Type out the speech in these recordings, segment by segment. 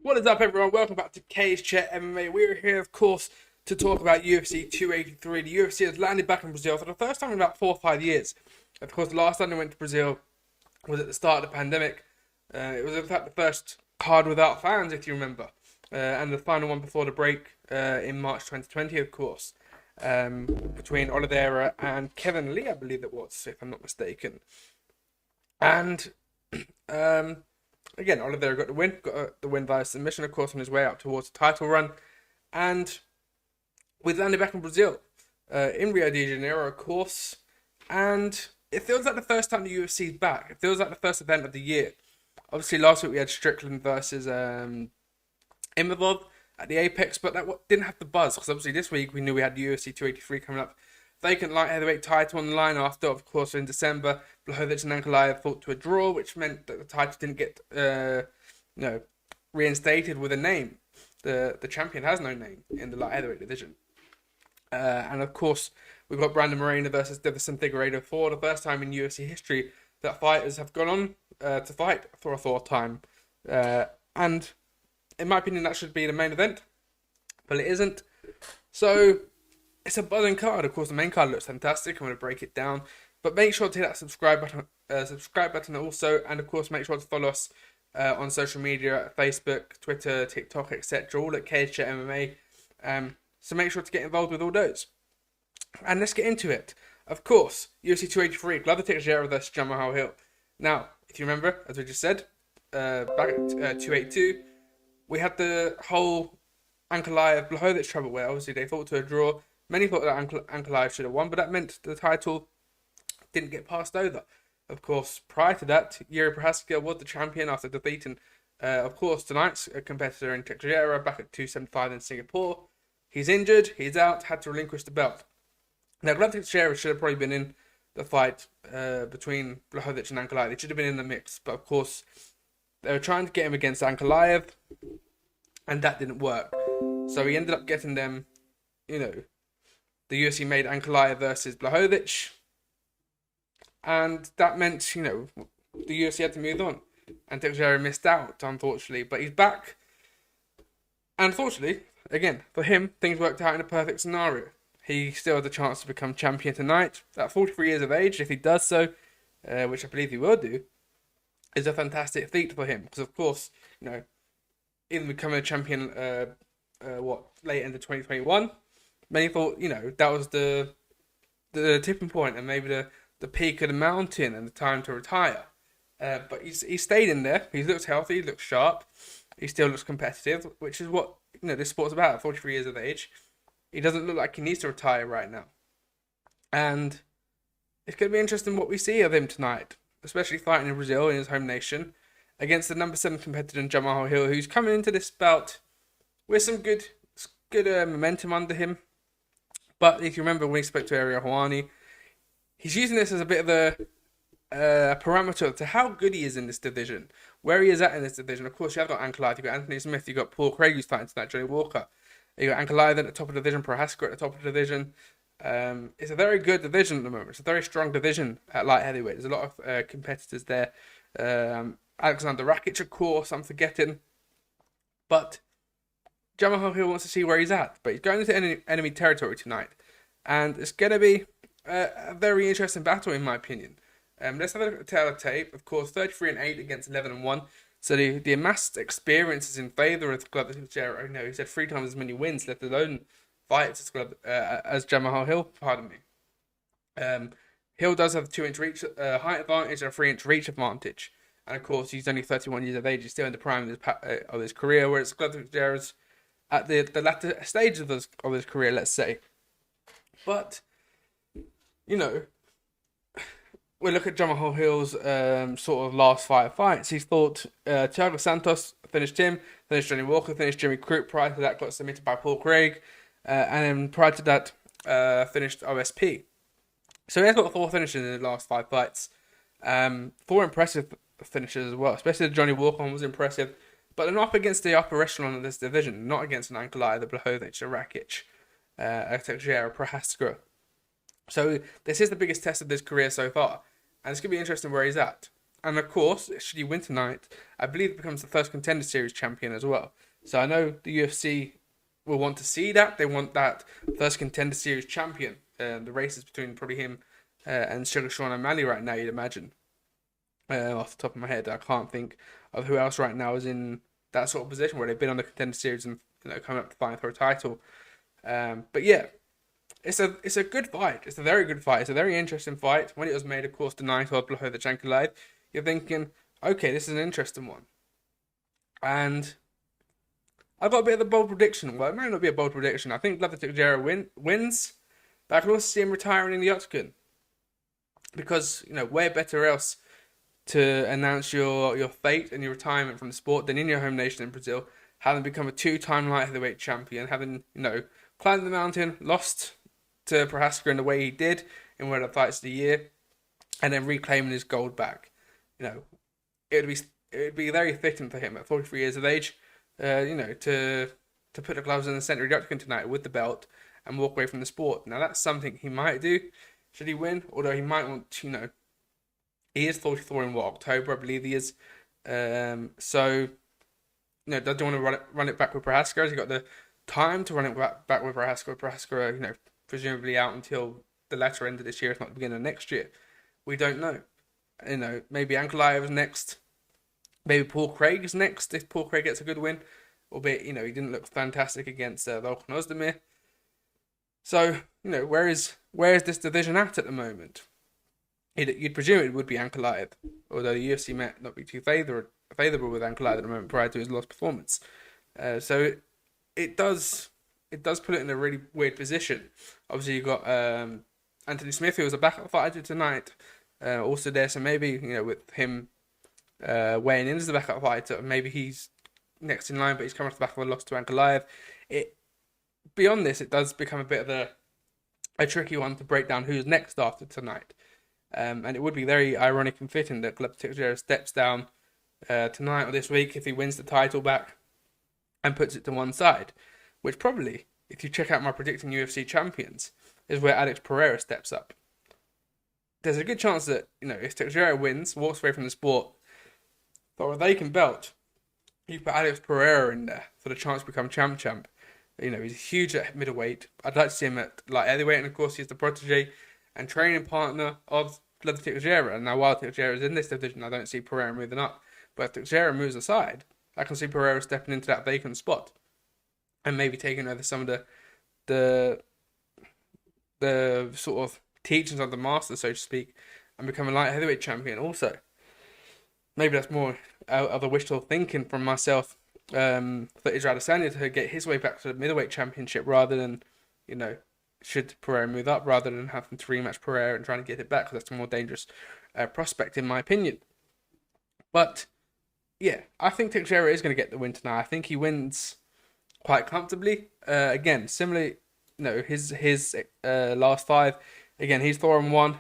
What is up, everyone? Welcome back to CageChat MMA. We're here, of course, to talk about UFC 283. The UFC has landed back in Brazil for the first time in about 4 or 5 years. Of course, the last time they went to Brazil was at the start of the pandemic. It was, in fact, the first card without fans, if you remember. And the final one before the break in March 2020, of course, between Oliveira and Kevin Lee, I believe it was, if I'm not mistaken. And again, Oliveira got the win via submission, of course, on his way out towards the title run. And we've landed back in Brazil, in Rio de Janeiro, of course. And it feels like the first time the UFC is back. It feels like the first event of the year. Obviously, last week we had Strickland versus Imavov at the Apex, but that didn't have the buzz. Because obviously this week we knew we had the UFC 283 coming up. Vacant light heavyweight title on the line after, of course, in December, Blachowicz and Ankalaev fought to a draw, which meant that the title didn't get reinstated with a name. The champion has no name in the light heavyweight division. And of course, we've got Brandon Moreno versus Davison Figueiredo for the first time in UFC history that fighters have gone on to fight for a fourth time. And in my opinion, that should be the main event, but it isn't. So it's a buzzing card. Of course, the main card looks fantastic. I'm going to break it down. But make sure to hit that subscribe button also. And of course, make sure to follow us on social media, Facebook, Twitter, TikTok, etc. All at CageChat MMA. So make sure to get involved with all those. And let's get into it. Of course, UFC 283, Glover Teixeira versus Jamahal Hill. Now, if you remember, as we just said, back at 282, we had the whole Ankalaev-Blachowicz trouble where obviously they fought to a draw. Many thought that Ankalaev should have won, but that meant the title didn't get passed over. Of course, prior to that, Yuri Prohaska was the champion after defeating, of course, tonight's competitor in Teixeira back at 275 in Singapore. He's injured, he's out, had to relinquish the belt. Now, Glover Teixeira should have probably been in the fight between Blachowicz and Ankalaev. They should have been in the mix, but of course, they were trying to get him against Ankalaev, and that didn't work. So he ended up getting them, the UFC made Ankalaev versus Blachowicz, and that meant, the UFC had to move on. And Teixeira missed out, unfortunately, but he's back. And unfortunately, again, for him, things worked out in a perfect scenario. He still has a chance to become champion tonight at 43 years of age. If he does so, which I believe he will do, is a fantastic feat for him. Because, of course, even becoming a champion, late into 2021, many thought, that was the tipping point and maybe the peak of the mountain and the time to retire. But he stayed in there. He looks healthy, he looks sharp. He still looks competitive, which is what, this sport's about at 43 years of age. He doesn't look like he needs to retire right now. And it's going to be interesting what we see of him tonight, especially fighting in Brazil, in his home nation, against the number 7 competitor in Jamahal Hill, who's coming into this bout with some good momentum under him. But if you remember when he spoke to Ariel Helwani, he's using this as a bit of a parameter to how good he is in this division, where he is at in this division. Of course, you have got Ankalaev, you've got Anthony Smith, you've got Paul Craig who's fighting tonight, Johnny Walker. You've got Ankalaev at the top of the division, Prohaska at the top of the division. It's a very good division at the moment. It's a very strong division at light heavyweight. There's a lot of competitors there. Alexander Rakic, of course, I'm forgetting. But Jamahal Hill wants to see where he's at. But he's going into enemy territory tonight. And it's going to be a very interesting battle, in my opinion. Let's have a look at the tape. Of course, 33-8 against 11-1. So the amassed experience is in favour of Glover Teixeira. He's had 3 times as many wins, let alone fights as Jamahal Hill. Pardon me. Hill does have a 2-inch reach height advantage and a 3-inch reach advantage. And of course, he's only 31 years of age. He's still in the prime of his career, whereas Glover Teixeira's at the latter stage of his career, let's say. But, we look at Jamahal Hill's sort of last 5 fights. He's fought Thiago Santos, finished him, finished Johnny Walker, finished Jimmy Crute. Prior to that, got submitted by Paul Craig. And then prior to that, finished OSP. So he has got 4 finishes in the last 5 fights. 4 impressive finishes as well, especially the Johnny Walker one was impressive. But they're not up against the upper echelon of this division, not against an Ankalaev, the Blachowicz, a Rakic, a Teixeira, Prohaska. So this is the biggest test of his career so far. And it's going to be interesting where he's at. And of course, should he win tonight, I believe it becomes the first Contender Series champion as well. So I know the UFC will want to see that. They want that first Contender Series champion. The race is between probably him and Sugar Sean O'Malley right now, you'd imagine. Off the top of my head, I can't think of who else right now is in that sort of position where they've been on the Contender Series and coming up to fighting for a title. But yeah, it's a good fight. It's a very good fight. It's a very interesting fight. When it was made, of course, the night of Blachowicz live, you're thinking, okay, this is an interesting one. And I've got a bit of a bold prediction. Well, it might not be a bold prediction. I think Glover Teixeira wins, but I can also see him retiring in the octagon. Because, where better else to announce your fate and your retirement from the sport than in your home nation in Brazil, having become a 2-time light heavyweight champion, having, climbed the mountain, lost to Prohaska in the way he did in one of the fights of the year, and then reclaiming his gold back. It would be very fitting for him at 43 years of age, to put the gloves in the centre of the octagon tonight with the belt and walk away from the sport. Now that's something he might do should he win, although he might want to, he is 44 in October, I believe he is. So, does he want to run it back with Prohaska? Has he got the time to run it back with Prohaska? Prohaska, presumably out until the latter end of this year, if not the beginning of next year. We don't know. Maybe Ankalaev's next. Maybe Paul Craig's next, if Paul Craig gets a good win. Albeit, he didn't look fantastic against Volkan Ozdemir. So, where is this division at the moment? You'd presume it would be Ankalaev, although the UFC might not be too favourable with Ankalaev at the moment prior to his lost performance. So it does put it in a really weird position. Obviously, you've got Anthony Smith, who was a backup fighter tonight, also there. So maybe, with him weighing in as the backup fighter, maybe he's next in line, but he's coming off the back of a loss to Ankalaev. Beyond this, it does become a bit of a tricky one to break down who's next after tonight. And it would be very ironic and fitting that Glover Teixeira steps down tonight or this week if he wins the title back and puts it to one side. Which probably, if you check out my predicting UFC champions, is where Alex Pereira steps up. There's a good chance that, if Teixeira wins, walks away from the sport, for a vacant belt, you put Alex Pereira in there for the chance to become champ. He's huge at middleweight. I'd like to see him at light heavyweight, and of course he's the protege and training partner of Glover Teixeira. And now while Teixeira is in this division, I don't see Pereira moving up. But if Teixeira moves aside, I can see Pereira stepping into that vacant spot and maybe taking over some of the sort of teachings of the master, so to speak, and become a light heavyweight champion also. Maybe that's more of a wishful thinking from myself, for Israel Adesanya to get his way back to the middleweight championship rather than, should Pereira move up, rather than having to rematch Pereira and trying to get it back, because that's a more dangerous prospect in my opinion. But yeah, I think Teixeira is going to get the win tonight. I think he wins quite comfortably. Again, similarly, his last 5. Again, he's 4-1.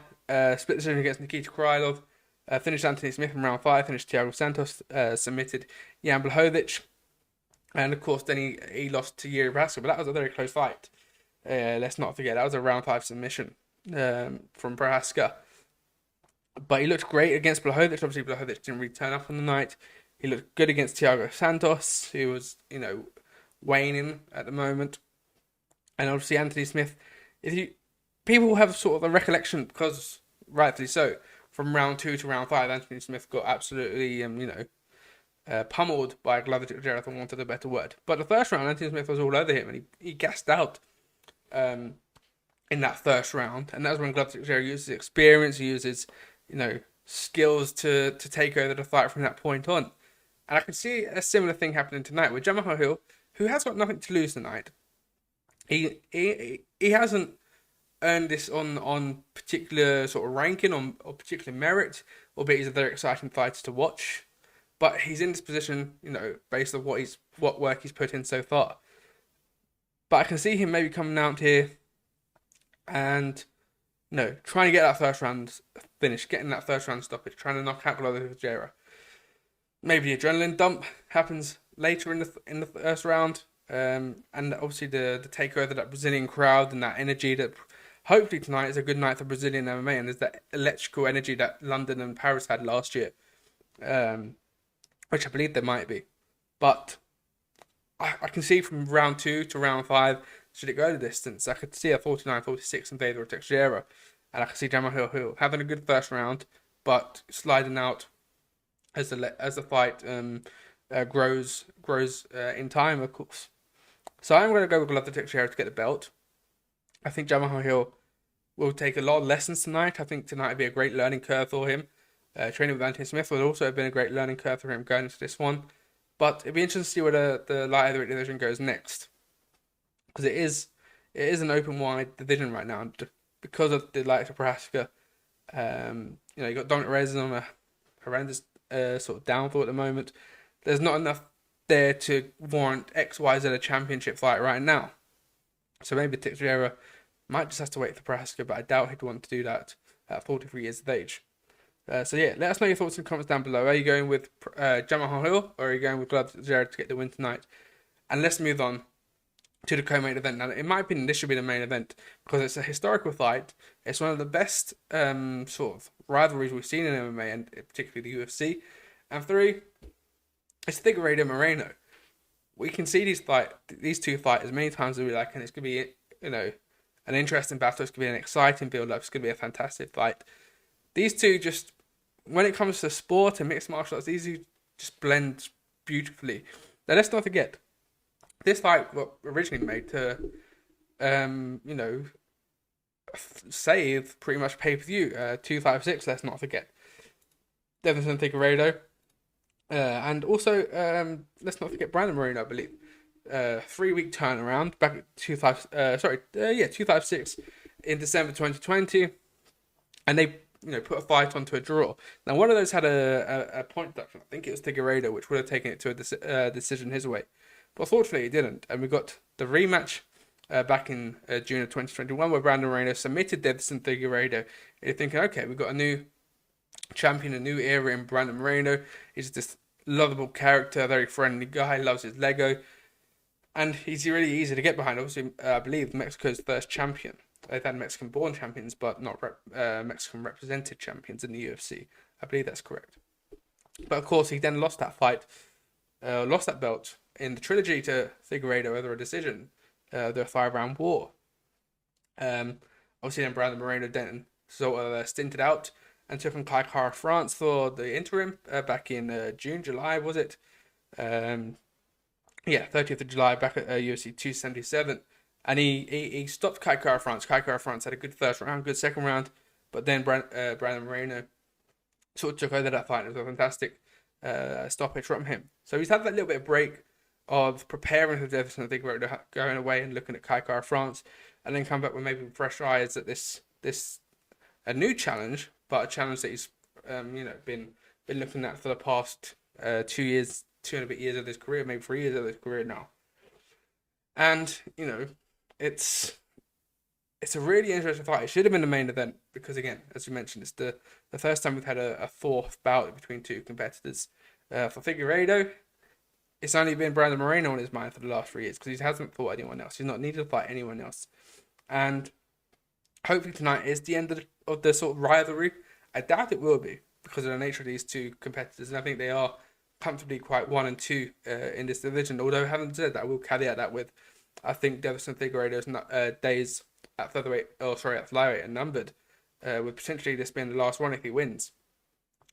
Split decision against Nikita Krylov. Finished Anthony Smith in round 5. Finished Thiago Santos. Submitted Jan Blachowicz. And of course, then he lost to Yuri Prohaska. But that was a very close fight. Let's not forget, that was a round 5 submission from Prohaska. But he looked great against Blachowicz. Obviously, Blachowicz didn't really turn up on the night. He looked good against Thiago Santos, who was, waning at the moment. And obviously, Anthony Smith, people have sort of a recollection, because rightfully so, from round 2 to round 5, Anthony Smith got absolutely, pummeled by Glover Teixeira, for want of a better word. But the first round, Anthony Smith was all over him, and he gassed out in that first round. And that was when Glover Teixeira uses experience, he uses, skills to take over the fight from that point on. And I can see a similar thing happening tonight with Jamahal Hill, who has got nothing to lose tonight. He hasn't earned this on particular sort of ranking, or particular merit, albeit he's a very exciting fighter to watch. But he's in this position, based on what work he's put in so far. But I can see him maybe coming out here and, trying to get that first round finish, getting that first round stoppage, trying to knock out Glover Teixeira. Maybe the adrenaline dump happens later in the first round, and obviously the takeover of that Brazilian crowd and that energy that hopefully tonight is a good night for Brazilian MMA, and there's that electrical energy that London and Paris had last year. which I believe there might be. But I can see from round 2 to round 5, should it go the distance, I could see a 49-46 in favour of Teixeira, and I could see Jamahal Hill having a good first round, but sliding out as the fight grows in time, of course. So I'm going to go with Glover Teixeira to get the belt. I think Jamahal Hill will take a lot of lessons tonight. I think tonight will be a great learning curve for him. Training with Anthony Smith would also have been a great learning curve for him going into this one. But it'd be interesting to see where the light heavyweight division goes next, because it is an open wide division right now, and because of the likes of Prohaska, you got Dominic Reyes on a horrendous sort of downfall at the moment. There's not enough there to warrant XYZ a championship fight right now. So maybe Teixeira might just have to wait for Prohaska, but I doubt he'd want to do that at 43 years of age. So yeah, let us know your thoughts in the comments down below. Are you going with Jamahal Hill, or are you going with Glover Teixeira to get the win tonight? And let's move on to the co-main event. Now, in my opinion, this should be the main event because it's a historical fight. It's one of the best sort of rivalries we've seen in MMA, and particularly the UFC. And 3, it's Figueiredo Moreno. We can see these two fight as many times as we like, and it's going to be an interesting battle. It's going to be an exciting build-up. It's going to be a fantastic fight. These two just, when it comes to sport and mixed martial arts, these two just blend beautifully. Now, let's not forget, this fight was originally made to, save pretty much pay-per-view. 256, let's not forget. Devin Figueiredo. And also, let's not forget Brandon Moreno, I believe. 3-week turnaround back at 256 in December 2020. And they put a fight onto a draw. Now, one of those had a point deduction. I think it was Figueiredo, which would have taken it to a decision his way. But fortunately, it didn't. And we got the rematch back in June of 2021, where Brandon Moreno submitted Devin Figueiredo. You're thinking, okay, we've got a new champion, a new era in Brandon Moreno. He's this lovable character, very friendly guy, loves his Lego. And he's really easy to get behind. Obviously, I believe Mexico's first champion. They've had Mexican-born champions, but not Mexican-represented champions in the UFC. I believe that's correct. But of course, he then lost that fight, lost that belt in the trilogy to Figueiredo over a decision, the 5-round war. Obviously, then Brandon Moreno then sort of stinted out and took on CageChat France for the interim back in June, July, was it? 30th of July back at UFC 277. And he stopped CageChat France. CageChat France had a good first round, good second round, but then Brandon Moreno sort of took over that fight. It was a fantastic stoppage from him. So he's had that little bit of break of preparing for Devin Figueiredo, going away and looking at CageChat France, and then come back with maybe fresh eyes at this a new challenge, but a challenge that he's been looking at for the past 2 years, 2 and a bit years of his career, maybe 3 years of his career now. And it's a really interesting fight. It should have been the main event because, again, as you mentioned, it's the first time we've had a fourth bout between two competitors. For Figueiredo, it's only been Brandon Moreno on his mind for the last 3 years because he hasn't fought anyone else. He's not needed to fight anyone else. And hopefully tonight is the end of the sort of rivalry. I doubt it will be because of the nature of these two competitors, and I think they are comfortably quite 1 and 2 in this division. Although, having said that, I will caveat that with, I think Devin Figueiredo's days at flyweight are numbered, with potentially this being the last one if he wins.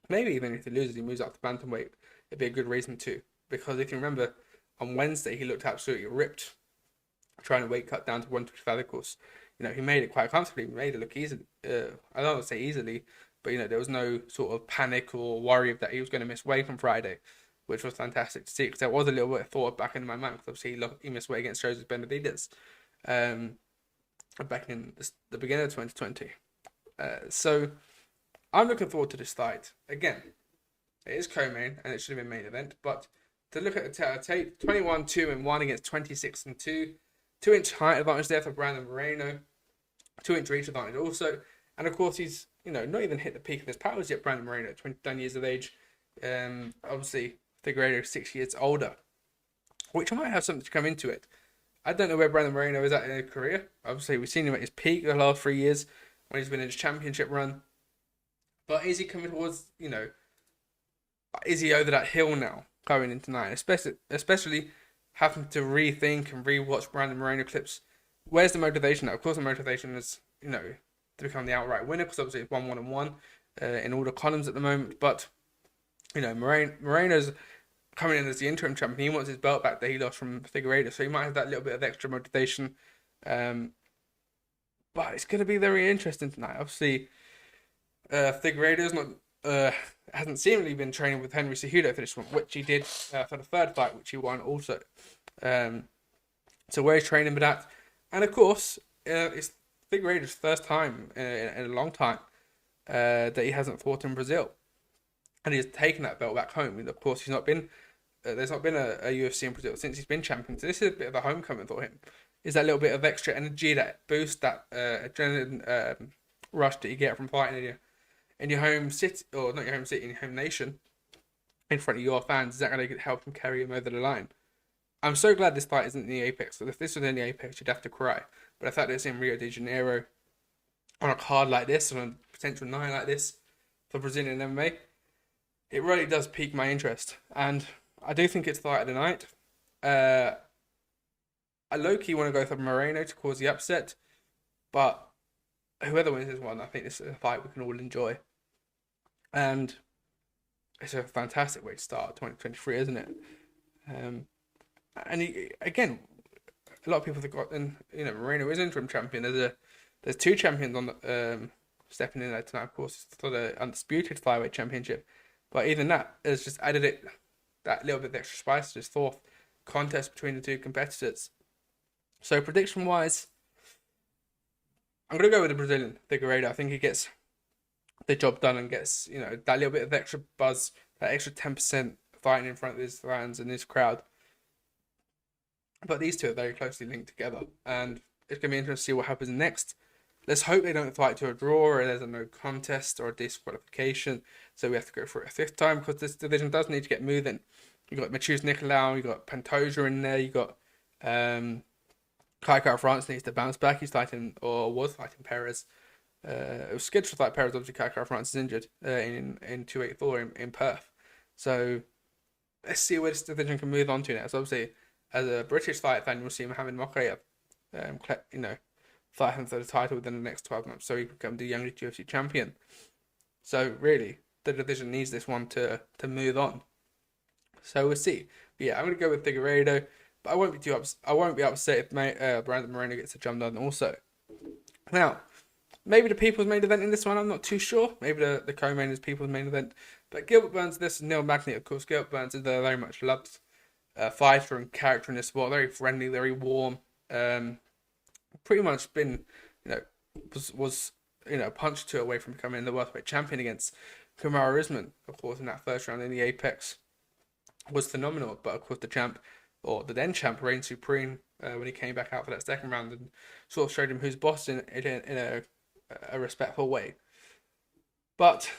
Maybe even if he loses, he moves up to bantamweight. It'd be a good reason to, because if you remember, on Wednesday he looked absolutely ripped, trying to weight cut down to 125. Of course, he made it quite comfortably. He made it look easy. I don't want to say easily, but there was no sort of panic or worry that he was going to miss weight on Friday, which was fantastic to see, because there was a little bit of thought back in my mind, because obviously he missed weight against Joseph Benavidez back in the beginning of 2020. So I'm looking forward to this fight. Again, it is co-main, and it should have been main event, but to look at the tape, 21-2-1 against 26-2, 2-inch height advantage there for Brandon Moreno, 2-inch reach advantage also, and of course he's not even hit the peak of his powers yet. Brandon Moreno, 29 years of age, obviously Figueiredo 6 years older, which might have something to come into it. I don't know where Brandon Moreno is at in his career. Obviously, we've seen him at his peak the last 3 years when he's been in his championship run. But is he coming towards, is he over that hill now going into tonight? Especially having to rethink and rewatch Brandon Moreno clips. Where's the motivation now? Of course, the motivation is, to become the outright winner, because obviously it's 1-1-1 in all the columns at the moment. But, Moreno's coming in as the interim champion. He wants his belt back that he lost from Figueiredo, so he might have that little bit of extra motivation. But it's going to be very interesting tonight. Obviously, Figueiredo's not hasn't seemingly been training with Henry Cejudo for this one, which he did for the third fight, which he won also. So where he's training with that, and of course, it's Figueiredo's first time in a long time that he hasn't fought in Brazil, and he's taken that belt back home. And of course, he's not been there's not been a UFC in Brazil since he's been champion. So this is a bit of a homecoming for him. Is that little bit of extra energy, that boost, that adrenaline rush that you get from fighting in your home city, or not your home city, in your home nation, in front of your fans? Is that going to help him carry him over the line? I'm so glad this fight isn't in the Apex. So if this was in the Apex, you'd have to cry. But the fact that it's in Rio de Janeiro, on a card like this, on a potential night like this for Brazilian MMA, it really does pique my interest. And I do think it's the fight of the night. I low-key want to go for Moreno to cause the upset, but whoever wins this one, I think this is a fight we can all enjoy. And it's a fantastic way to start 2023, isn't it? And again, a lot of people have forgotten, Moreno is interim champion. There's two champions on the, stepping in there tonight, of course, for the undisputed flyweight championship. But even that has just added that little bit of extra spice to this fourth contest between the two competitors. So prediction-wise, I'm going to go with the Brazilian, Figueiredo. I think he gets the job done and gets, that little bit of extra buzz, that extra 10% fighting in front of his fans and his crowd. But these two are very closely linked together, and it's going to be interesting to see what happens next. Let's hope they don't fight to a draw, or there's a no contest or a disqualification, so we have to go for it a fifth time, because this division does need to get moving. You got Matheus Nicolau, you got Pantoja in there, you got Kai France needs to bounce back. He's fighting, or was fighting, Perez. It was scheduled to fight Perez. Obviously, Kai France is injured in 284 in Perth. So let's see where this division can move on to now. So obviously, as a British fight fan, you'll see Mohamed Mokaev, fighting for the title within the next 12 months, so he can become the youngest UFC champion. So really, the division needs this one to move on. So we'll see. But yeah, I'm gonna go with Figueiredo. But I won't be upset if Brandon Moreno gets a jump done also. Now, maybe the people's main event in this one, I'm not too sure. Maybe the co-main is people's main event. But Gilbert Burns, this is Neil Magny, of course. Gilbert Burns is a very much loved fighter and character in this sport. Very friendly, very warm. Pretty much been, was punch two away from becoming the welterweight champion against Kamaru Usman, of course, in that first round in the Apex. Was phenomenal, but of course the then champ reigned supreme when he came back out for that second round and sort of showed him who's boss in a respectful way. But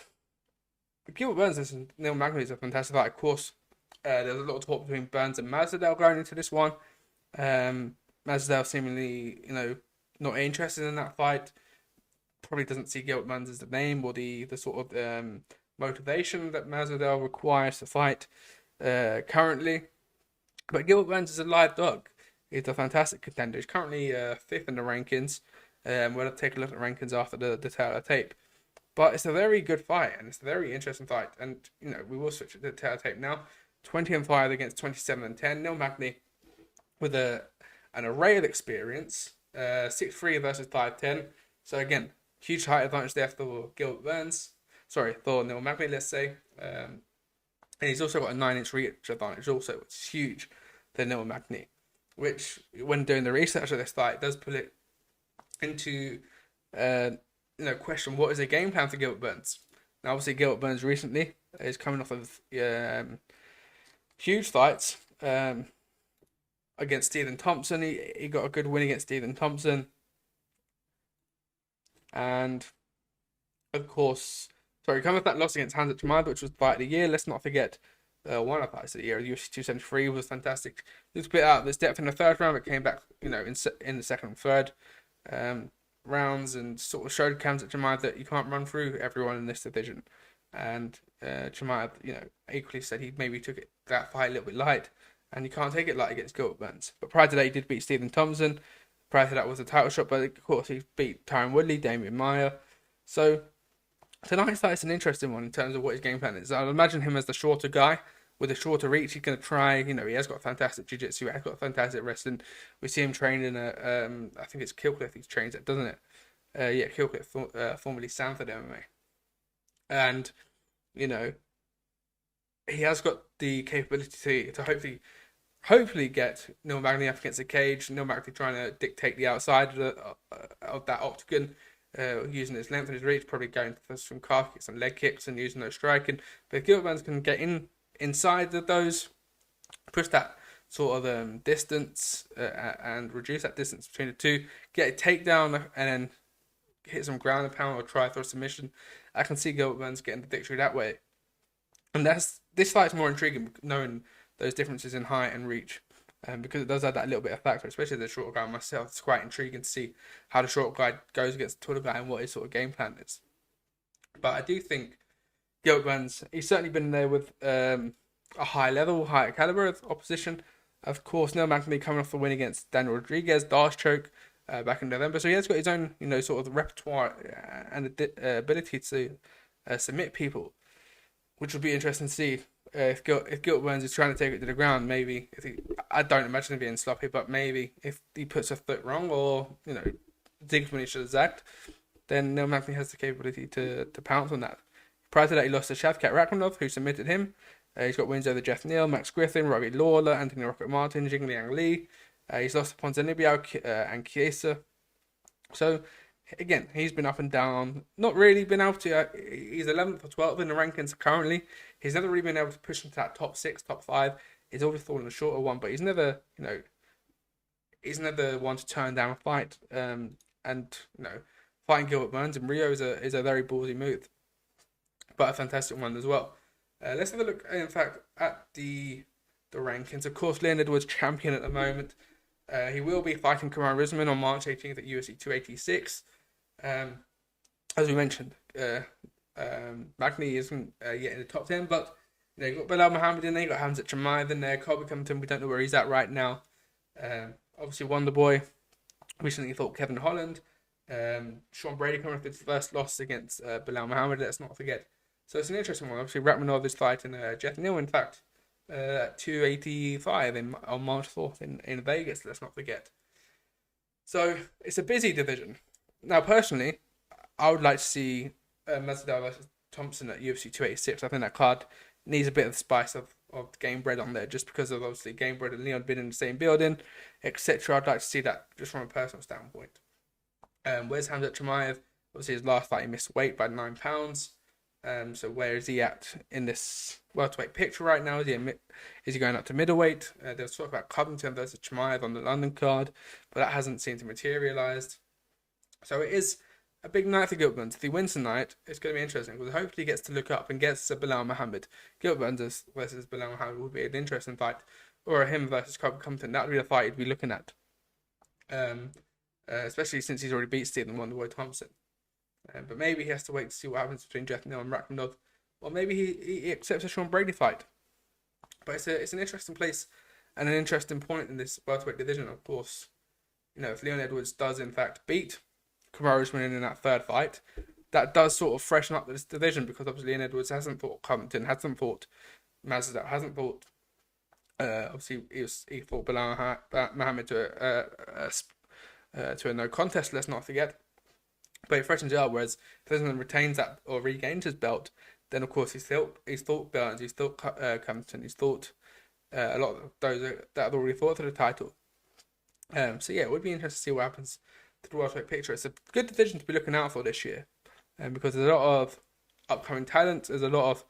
Gilbert Burns and Neil Magny is a fantastic fight. Of course, there's a lot of talk between Burns and Masvidal going into this one. Masvidal seemingly, not interested in that fight. Probably doesn't see Gilbert Burns as the name or the sort of motivation that Masvidal requires to fight currently. But Gilbert Burns is a live dog. He's a fantastic contender. He's currently fifth in the rankings. We'll take a look at the rankings after the Taylor tape. But it's a very good fight, and it's a very interesting fight. And, we will switch to the Taylor tape now. 20-5 against 27-10. Neil Magny with an array of experience. 6'3" versus 5'10". So, again, huge height advantage there for Gilbert Burns. Sorry, for Neil Magny, let's say. And he's also got a 9-inch reach advantage also, which is huge for Neil Magny. Which, when doing the research of this fight, does put it into, question, what is the game plan for Gilbert Burns? Now, obviously, Gilbert Burns recently is coming off of huge fights against Stephen Thompson. He got a good win against Stephen Thompson. And, of course, coming off that loss against Hamzat Chimaev, which was fight of the year. Let's not forget one of the fights of the year. UFC 273 was fantastic. He was a bit out of his depth in the third round, but came back, in the second and third rounds and sort of showed Hamzat Chimaev that you can't run through everyone in this division. and Chimaev, equally said he maybe took that fight a little bit light, and you can't take it light against Gilbert Burns. But prior to that, he did beat Stephen Thompson. Prior to that was a title shot, but of course he beat Tyron Woodley, Damian Maia. So tonight's fight is an interesting one in terms of what his game plan is. I'll imagine him as the shorter guy with a shorter reach. He's going to try, he has got fantastic jiu-jitsu, he has got fantastic wrestling. We see him trained in I think it's Killcliff he trains at, doesn't it? Yeah, Killcliff, formerly Sanford MMA. And, he has got the capability to hopefully get Neil Magny up against the cage. Neil Magny trying to dictate the outside of that octagon, using his length and his reach, probably going for some calf kicks and leg kicks and using those striking. But if Gilbert Burns can get inside of those, push that sort of distance and reduce that distance between the two, get a takedown and then hit some ground and pound or try for a submission, I can see Gilbert Burns getting the victory that way. And this fight's more intriguing knowing those differences in height and reach, because it does add that little bit of factor, especially as a short guy myself. It's quite intriguing to see how the short guy goes against the taller guy and what his sort of game plan is. But I do think Gilbert Burns, he's certainly been there with a high level, higher caliber of opposition. Of course, Neil Magny coming off the win against Daniel Rodriguez, Darce choke back in November. So he has got his own, sort of repertoire and ability to submit people, which will be interesting to see. If Gilbert Burns is trying to take it to the ground, maybe I don't imagine him being sloppy, but maybe if he puts a foot wrong or digs when he should have zagged, then Neil Magny has the capability to pounce on that. Prior to that, he lost to Shavkat Rakhmonov, who submitted him. He's got wins over Jeff Neal, Max Griffin, Robbie Lawler, Anthony Rocket Martin, Jingliang Li. He's lost to Ponzinibbio and Chiesa. So again, he's been up and down. Not really been able to. He's 11th or 12th in the rankings currently. He's never really been able to push into that top 6, top 5. He's always fallen a shorter one, but he's never one to turn down a fight. Fighting Gilbert Burns in Rio is a very ballsy move, but a fantastic one as well. Let's have a look, in fact, at the rankings. Of course, Leon Edwards champion at the moment. He will be fighting Kamaru Usman on March 18th at UFC 286. As we mentioned, Magny isn't yet in the top 10, but you've got Belal Muhammad in there, you've got Hamzat Chimaev in there, Colby Covington, we don't know where he's at right now. Obviously, Wonder Boy recently fought Kevin Holland. Sean Brady coming off his first loss against Belal Muhammad, let's not forget. So it's an interesting one. Obviously, Rakhmonov is fighting Jeff Neal, in fact, at 285 on March 4th in Vegas, let's not forget. So it's a busy division. Now, personally, I would like to see Masvidal versus Thompson at UFC 286. I think that card needs a bit of the spice of Gamebred on there, just because of obviously Gamebred and Leon being in the same building, etc. I'd like to see that just from a personal standpoint. Where's Hamzat Chimaev? Obviously, his last fight he missed weight by 9 pounds. So where is he at in this welterweight picture right now? Is he going up to middleweight? There was talk about Covington versus Chimaev on the London card, but that hasn't seemed to materialise. So it is a big night for Gilbert Burns. If he wins tonight, it's going to be interesting, because hopefully he gets to look up and gets to Belal Muhammad. Gilbert Burns versus Belal Muhammad would be an interesting fight, or him versus Covington. That would be the fight he'd be looking at, especially since he's already beat Stephen Wonderboy Thompson. But maybe he has to wait to see what happens between Jeff Neal and Rakhmonov, or maybe he accepts a Sean Brady fight. But it's an interesting place and an interesting point in this welterweight division. Of course, if Leon Edwards does in fact beat Kamaru Usman in that third fight, that does sort of freshen up this division, because obviously Leon Edwards hasn't fought Covington, hasn't fought Masvidal, hasn't fought. Obviously he fought Belal Muhammad to a no contest. Let's not forget. But it freshens it up, whereas if Usman retains that or regains his belt, then of course he's thought Burns, he's thought Covington, he's thought a lot of those that have already fought for the title. So yeah, it would be interesting to see what happens to the welterweight picture. It's a good division to be looking out for this year, because there's a lot of upcoming talent, there's a lot of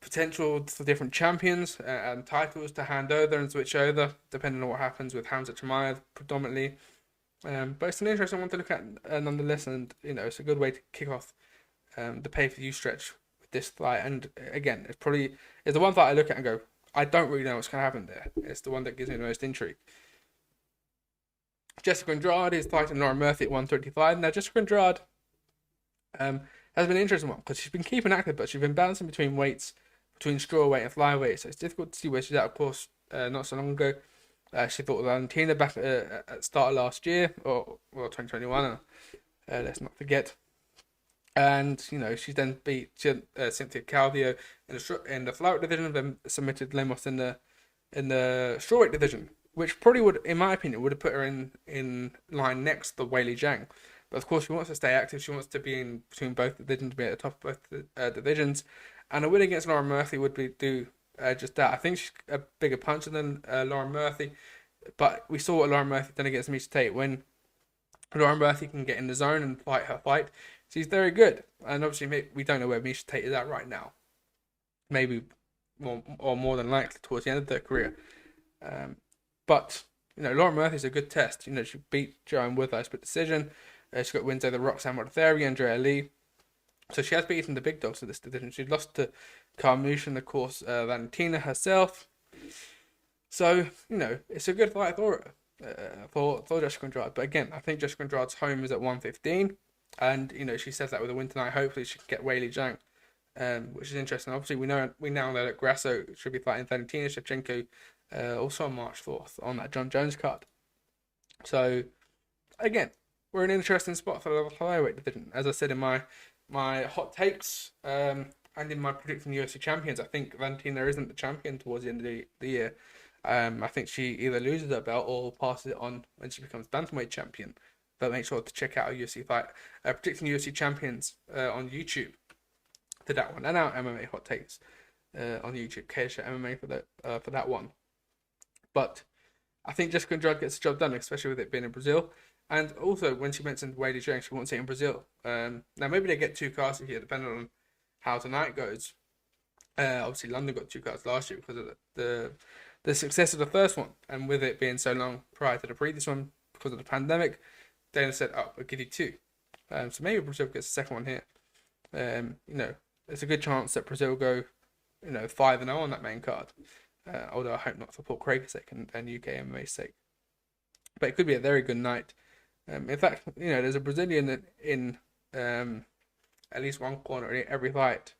potential for different champions and titles to hand over and switch over, depending on what happens with Hamzat Chimaev predominantly. But it's an interesting one to look at nonetheless, and it's a good way to kick off the pay-per-view stretch with this fight. And again, it's the one fight I look at and go, I don't really know what's going to happen there. It's the one that gives me the most intrigue. Jessica Andrade is fighting Lauren Murphy at 135. Now, Jessica Andrade has been an interesting one because she's been keeping active, but she's been bouncing between weights, between strawweight and flyweight. So it's difficult to see where she's at. Of course, not so long ago, she fought with Valentina back at the start of last year, or 2021. Let's not forget. And she's then beat Cynthia Calvillo in the flyweight division, then submitted Lemos in the strawweight division, which probably would, in my opinion, would have put her in line next to Weili Zhang. But of course, she wants to stay active. She wants to be in between both divisions, be at the top of both divisions. And a win against Lauren Murphy would do just that. I think she's a bigger puncher than Lauren Murphy, but we saw what Lauren Murphy done against Miesha Tate. When Lauren Murphy can get in the zone and fight her fight, she's very good. And obviously, we don't know where Miesha Tate is at right now. Maybe more than likely towards the end of their career. But Lauren Murphy's a good test. She beat Joanne Wood by split decision. She got wins over Roxanne Modafferi, Andrea Lee. So she has beaten the big dogs of this division. She lost to Carmouche and, of course, Valentina herself. So, it's a good fight for her, for Jessica Andrade. But again, I think Jessica Andrade's home is at 115. And, she says that with a win tonight. Hopefully she can get Weili Zhang, which is interesting. Obviously, we now know that Grasso should be fighting Valentina Shevchenko also on March 4th on that John Jones card. So, again, we're in an interesting spot for the flyweight division. As I said in my hot takes and in my predicting UFC champions, I think Valentina isn't the champion towards the end of the year. I think she either loses her belt or passes it on when she becomes bantamweight champion. But make sure to check out our UFC fight, predicting UFC champions on YouTube for that one, and our MMA hot takes on YouTube, CageChat MMA for that one. But I think Jessica Andrade gets the job done, especially with it being in Brazil. And also, when she mentioned Weili Zhang, she wants it in Brazil. Now, maybe they get 2 cards here, depending on how tonight goes. Obviously, London got 2 cards last year because of the success of the first one. And with it being so long prior to the previous one, because of the pandemic, Dana said, I'll give you 2. So maybe Brazil gets the second one here. There's a good chance that Brazil go, 5-0 on that main card. Although I hope not for Paul Craig's sake and UK MMA's sake. But it could be a very good night. In fact, there's a Brazilian in at least one corner in every fight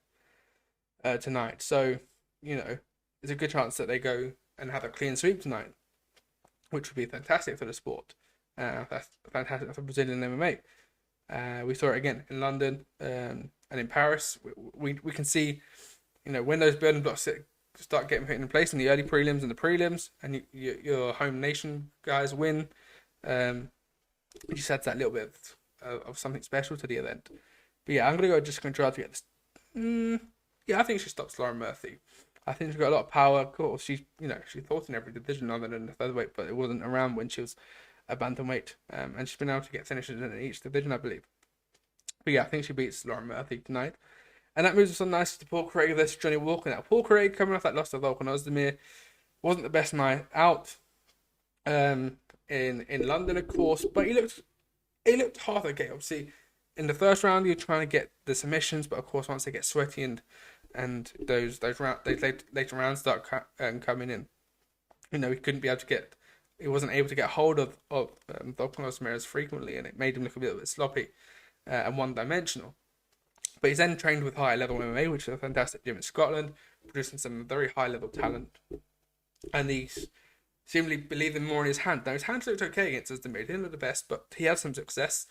tonight. So, there's a good chance that they go and have a clean sweep tonight, which would be fantastic for the sport. That's fantastic for Brazilian MMA. We saw it again in London and in Paris. We can see, when those building blocks start getting put in place in the early prelims and the prelims, and your home nation guys win. It just adds that little bit of something special to the event. But yeah, I'm gonna go Jessica Andrade to get this. I think she stops Lauren Murphy. I think she's got a lot of power. Of course, she fought in every division other than the featherweight, but it wasn't around when she was a bantamweight. And she's been able to get finishes in each division, I believe. But yeah, I think she beats Lauren Murphy tonight. And that moves us on nicely to Paul Craig versus Johnny Walker. Now, Paul Craig, coming off that loss to Volkan Ozdemir, wasn't the best night out in London, of course, but he looked half okay. Obviously, in the first round, you're trying to get the submissions, but of course, once they get sweaty and those later rounds start coming in, he couldn't be able to get. He wasn't able to get hold of Volkan Ozdemir as frequently, and it made him look a little bit sloppy and one-dimensional. But he's then trained with high-level MMA, which is a fantastic gym in Scotland, producing some very high-level talent. And he's seemingly believing more in his hand. Now, his hands looked okay against Ozdemir. He didn't look the best, but he had some success.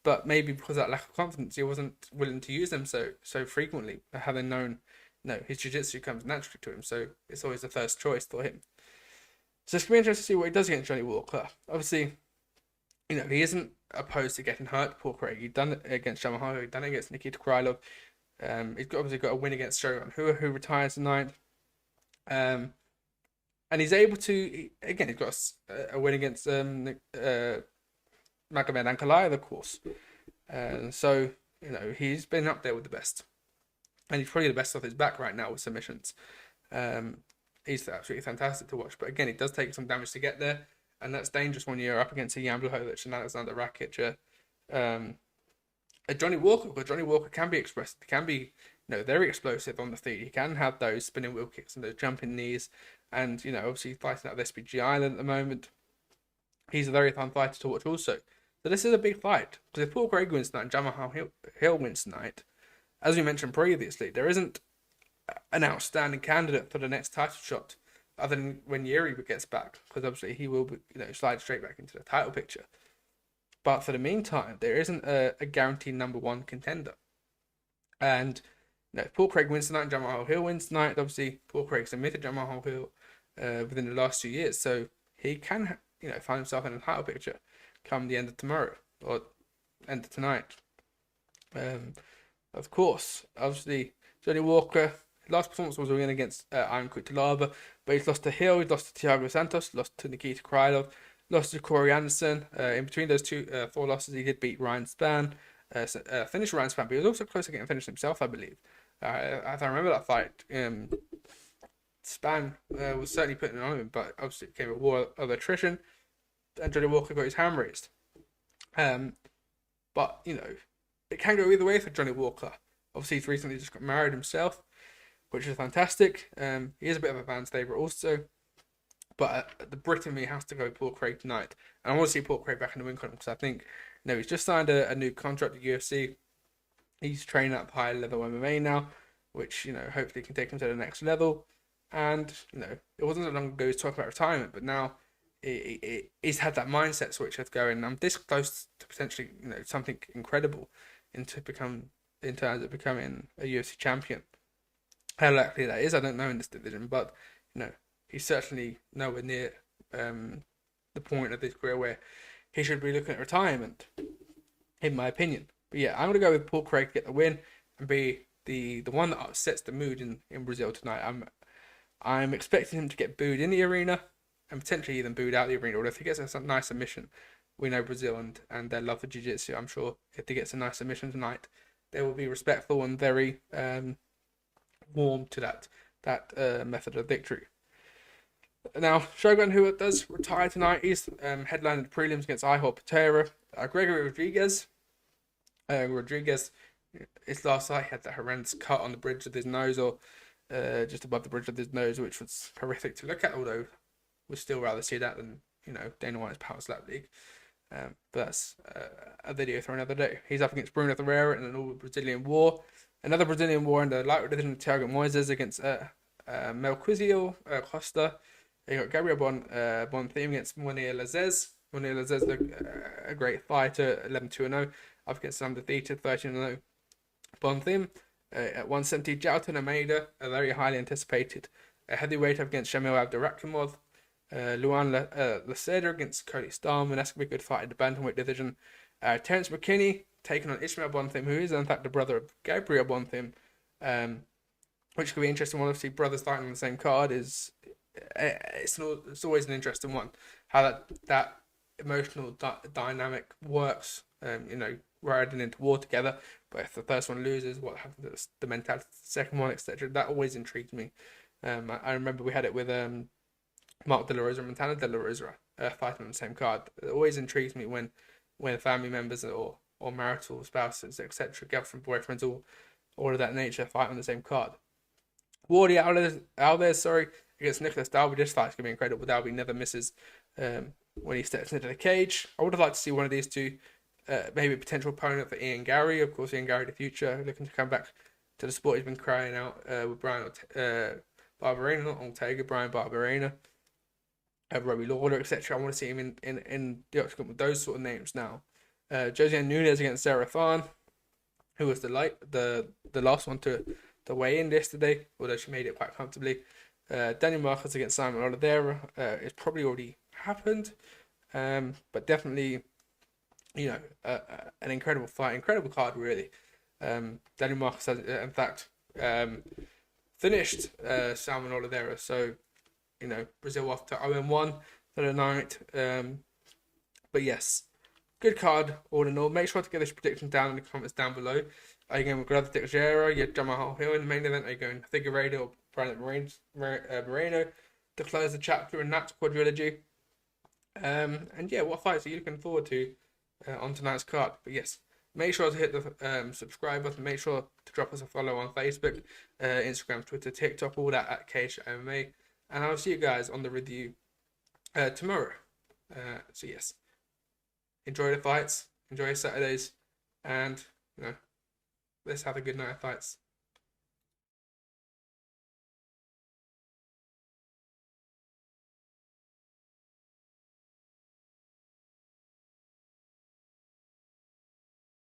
But maybe because of that lack of confidence, he wasn't willing to use them so frequently, having known, his jiu-jitsu comes naturally to him. So it's always the first choice for him. So it's going to be interesting to see what he does against Johnny Walker. Obviously, he isn't opposed to getting hurt. Paul Craig, he'd done it against Jamahal Hill, he'd done it against Nikita Krylov. He's obviously got a win against Shogun who retires tonight. And he's able to, again, he's got a win against Magomed Ankalaev, of course. So, he's been up there with the best. And he's probably the best off his back right now with submissions. He's absolutely fantastic to watch. But again, it does take some damage to get there. And that's dangerous when you're up against a Jan Blachowicz and Alexander Rakic. Johnny Walker, because Johnny Walker can be expressive. He can be, very explosive on the feet. He can have those spinning wheel kicks and those jumping knees. And, obviously fighting out of SPG Island at the moment. He's a very fun fighter to watch also. So this is a big fight. Because if Paul Craig wins tonight and Jamahal Hill wins tonight, as we mentioned previously, there isn't an outstanding candidate for the next title shot other than when Yuri gets back, because obviously he will be, slide straight back into the title picture. But for the meantime, there isn't a guaranteed number one contender. And if Paul Craig wins tonight and Jamahal Hill wins tonight, obviously Paul Craig submitted Jamahal Hill within the last 2 years, so he can find himself in the title picture come the end of tomorrow or end of tonight. Of course, obviously Johnny Walker, last performance was a win against Iron Kutalaba, but he's lost to Hill, he's lost to Thiago Santos, lost to Nikita Krylov, lost to Corey Anderson. In between those 4 losses, he did beat Ryan Spann, finished Ryan Spann, but he was also close to getting finished himself, I believe. If I remember that fight, Spann was certainly putting it on him, but obviously it became a war of attrition, and Johnny Walker got his hand raised. But, it can go either way for Johnny Walker. Obviously, he's recently just got married himself, which is fantastic. He is a bit of a fan favourite also. But the Brit in me has to go Paul Craig tonight. And I want to see Paul Craig back in the win column because I think, he's just signed a new contract with UFC. He's training at higher level MMA now, which, hopefully can take him to the next level. And, it wasn't so long ago he was talking about retirement, but now he's had that mindset switch of going, I'm this close to potentially, something incredible in terms of becoming a UFC champion. How likely that is, I don't know in this division, but, he's certainly nowhere near the point of his career where he should be looking at retirement, in my opinion. But yeah, I'm going to go with Paul Craig to get the win and be the one that sets the mood in Brazil tonight. I'm expecting him to get booed in the arena and potentially even booed out the arena. Or if he gets a nice submission, we know Brazil and their love for jiu-jitsu. I'm sure if he gets a nice submission tonight, they will be respectful and very warm to that method of victory. Now, Shogun, who does retire tonight, he's headlining the prelims against Ihor Pereira. Gregory Rodriguez. His last fight, he had that horrendous cut on the bridge of his nose, or just above the bridge of his nose, which was horrific to look at, although we'd still rather see that than, Dana White's Power Slap League. But that's a video for another day. He's up against Bruno Ferreira in an all-Brazilian war. Another Brazilian war in the lightweight division, Thiago Moises against Melquizio Costa. You got Gabriel Bonfim against Monier Lazez. Monier Lazez, a great fighter, 11-2-0, up against an undefeated 13-0 Bonfim. At 170, Jailton Almeida, a very highly anticipated heavyweight, up against Shamil Abdurakhimov. Luan Laceda against Cody Starman. That's going to be a good fight in the bantamweight division. Terence McKinney taking on Ishmael Bonfim, who is in fact the brother of Gabriel Bonfim, which could be interesting. One, obviously, brothers fighting on the same card it's always an interesting one. How that emotional dynamic works. Riding into war together. But if the first one loses, what happens to the mentality of the second one, etc. That always intrigues me. I remember we had it with Mark De La Rosa and Montana De La Rosa fighting on the same card. It always intrigues me when family members or marital spouses, etc., girlfriend, boyfriends, all of that nature fight on the same card. Wardy Alves, against Nicholas Dalby. This fight's going to be incredible. Dalby never misses when he steps into the cage. I would have liked to see one of these two, maybe a potential opponent for Ian Gary. Of course, Ian Gary, the future, looking to come back to the sport. He's been crying out with Brian Barberena, not Ortega, Brian Barberena, Robbie Lawler, etc. I want to see him in the octagon with those sort of names now. Josiane Nunes against Sarah Tharn, who was the last one to weigh in yesterday, although she made it quite comfortably. Daniel Marcus against Simon Oliveira. It's probably already happened, but definitely, an incredible fight, incredible card, really. Daniel Marcus has, in fact, finished Simon Oliveira, so, Brazil off to 0-1 for the night. But yes, good card all in all. Make sure to get this prediction down in the comments down below. Are you going with Glover Teixeira? You have Jamahal Hill in the main event. Are you going Figueiredo or Brandon Moreno to close the chapter in that quadrilogy? And yeah, what fights are you looking forward to on tonight's card? But yes, make sure to hit the subscribe button. Make sure to drop us a follow on Facebook, Instagram, Twitter, TikTok, all that at CageChat MMA. And I'll see you guys on the review tomorrow. So yes, enjoy the fights, enjoy Saturdays, and let's have a good night of fights.